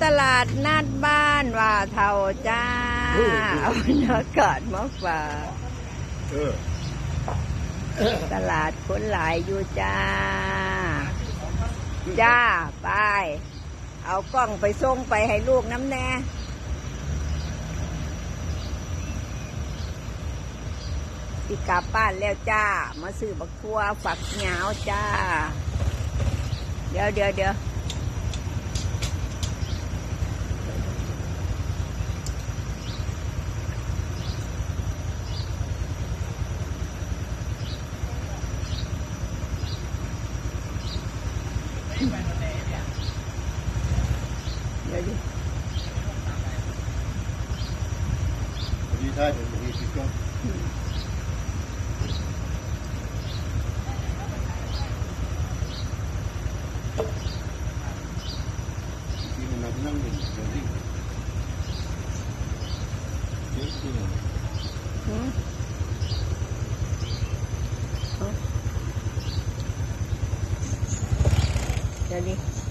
ตลาดนัดบ้านว่าเท่าจ้าเอาบรรยากาศมาฝากตลาดคนหลายอยู่จ้าจ้าไปเอากล้องไปส่งไปให้ลูกน้ำแน่สิกลับบ้านแล้วจ้ามาซื้อบักทั่วฝักเหงาจ้าเดี๋ยวเดี๋ยวดีใช่ผมมีสิบก้อนที่มันนั่งหนึ่งเดี๋ยวนี้เดี๋ยวดิ